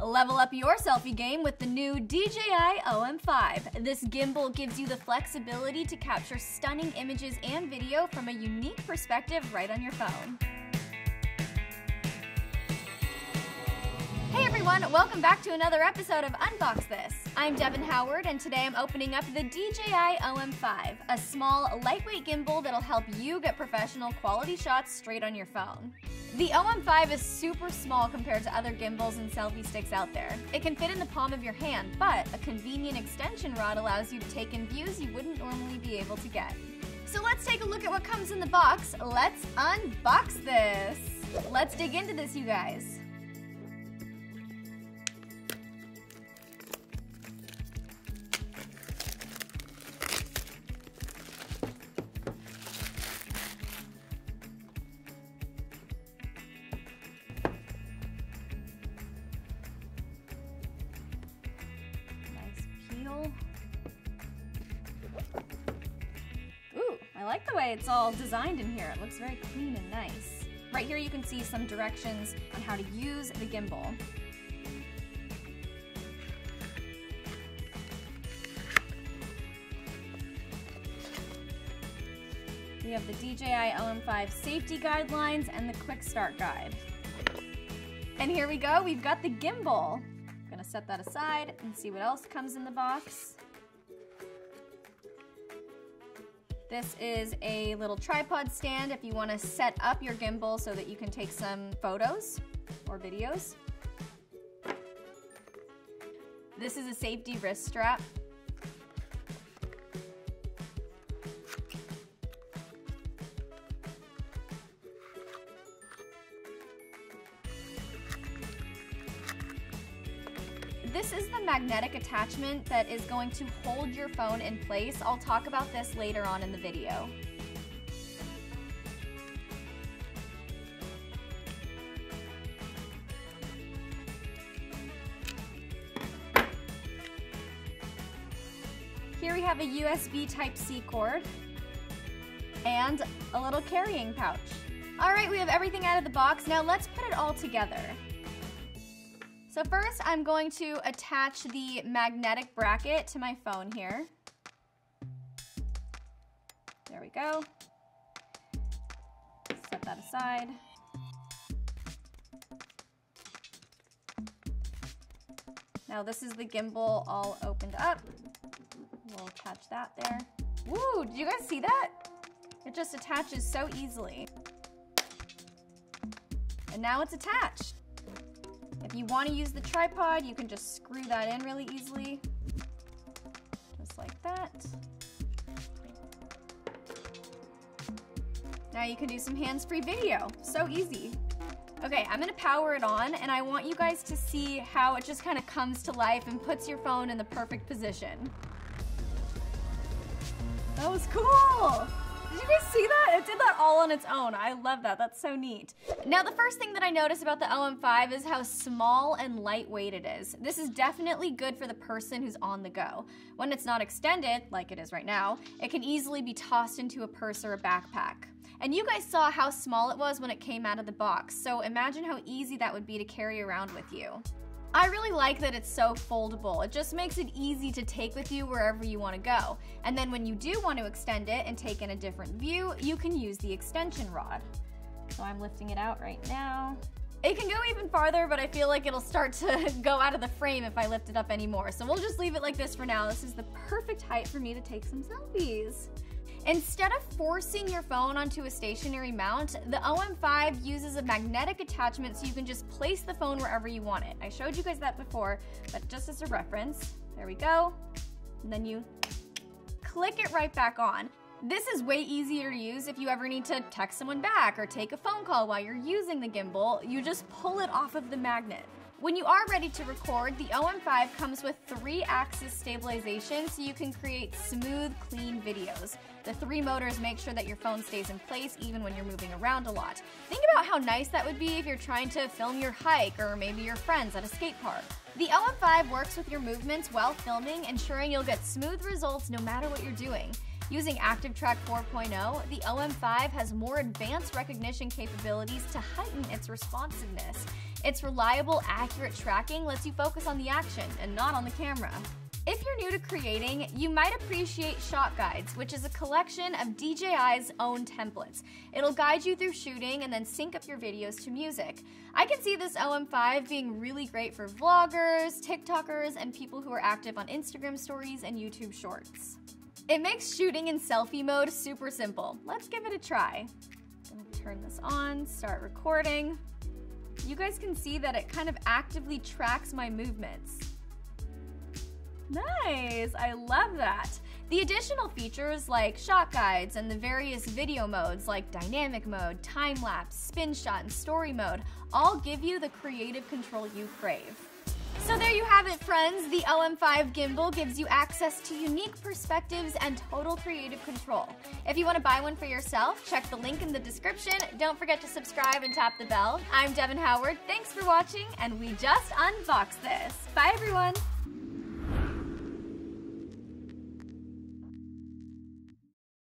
Level up your selfie game with the new DJI OM5. This gimbal gives you the flexibility to capture stunning images and video from a unique perspective right on your phone. Hey everyone, welcome back to another episode of Unbox This. I'm Devin Howard, and today I'm opening up the DJI OM5, a small, lightweight gimbal that'll help you get professional quality shots straight on your phone. The OM5 is super small compared to other gimbals and selfie sticks out there. It can fit in the palm of your hand, but a convenient extension rod allows you to take in views you wouldn't normally be able to get. So let's take a look at what comes in the box. Let's unbox this. Let's dig into this, you guys. Ooh, I like the way it's all designed in here. It looks very clean and nice. Right here you can see some directions on how to use the gimbal. We have the DJI OM5 safety guidelines and the quick start guide. And here we go, we've got the gimbal. I'm gonna set that aside and see what else comes in the box. This is a little tripod stand if you want to set up your gimbal so that you can take some photos or videos. This is a safety wrist strap. This is the magnetic attachment that is going to hold your phone in place. I'll talk about this later on in the video. Here we have a USB Type-C cord and a little carrying pouch. All right, we have everything out of the box. Now let's put it all together. So first, I'm going to attach the magnetic bracket to my phone here. There we go. Set that aside. Now this is the gimbal all opened up. We'll attach that there. Woo, did you guys see that? It just attaches so easily. And now it's attached. If you want to use the tripod, you can just screw that in really easily, just like that. Now you can do some hands-free video, so easy. Okay, I'm gonna power it on, and I want you guys to see how it just kind of comes to life and puts your phone in the perfect position. That was cool! Did you guys see that? It did that all on its own. I love that. That's so neat. Now, the first thing that I noticed about the OM5 is how small and lightweight it is. This is definitely good for the person who's on the go. When it's not extended, like it is right now, it can easily be tossed into a purse or a backpack. And you guys saw how small it was when it came out of the box, so imagine how easy that would be to carry around with you. I really like that it's so foldable. It just makes it easy to take with you wherever you want to go. And then when you do want to extend it and take in a different view, you can use the extension rod. So I'm lifting it out right now. It can go even farther, but I feel like it'll start to go out of the frame if I lift it up anymore. So we'll just leave it like this for now. This is the perfect height for me to take some selfies. Instead of forcing your phone onto a stationary mount, the OM5 uses a magnetic attachment so you can just place the phone wherever you want it. I showed you guys that before, but just as a reference, there we go. And then you click it right back on. This is way easier to use if you ever need to text someone back or take a phone call while you're using the gimbal. You just pull it off of the magnet. When you are ready to record, the OM5 comes with 3-axis stabilization so you can create smooth, clean videos. The 3 motors make sure that your phone stays in place even when you're moving around a lot. Think about how nice that would be if you're trying to film your hike or maybe your friends at a skate park. The OM5 works with your movements while filming, ensuring you'll get smooth results no matter what you're doing. Using ActiveTrack 4.0, the OM5 has more advanced recognition capabilities to heighten its responsiveness. Its reliable, accurate tracking lets you focus on the action and not on the camera. If you're new to creating, you might appreciate Shot Guides, which is a collection of DJI's own templates. It'll guide you through shooting and then sync up your videos to music. I can see this OM5 being really great for vloggers, TikTokers, and people who are active on Instagram stories and YouTube shorts. It makes shooting in selfie mode super simple. Let's give it a try. Turn this on, start recording. You guys can see that it kind of actively tracks my movements. Nice, I love that. The additional features like shot guides and the various video modes like dynamic mode, time-lapse, spin shot, and story mode all give you the creative control you crave. So there you have it, friends. The OM5 Gimbal gives you access to unique perspectives and total creative control. If you want to buy one for yourself, check the link in the description. Don't forget to subscribe and tap the bell. I'm Devin Howard. Thanks for watching, and we just unboxed this. Bye, everyone.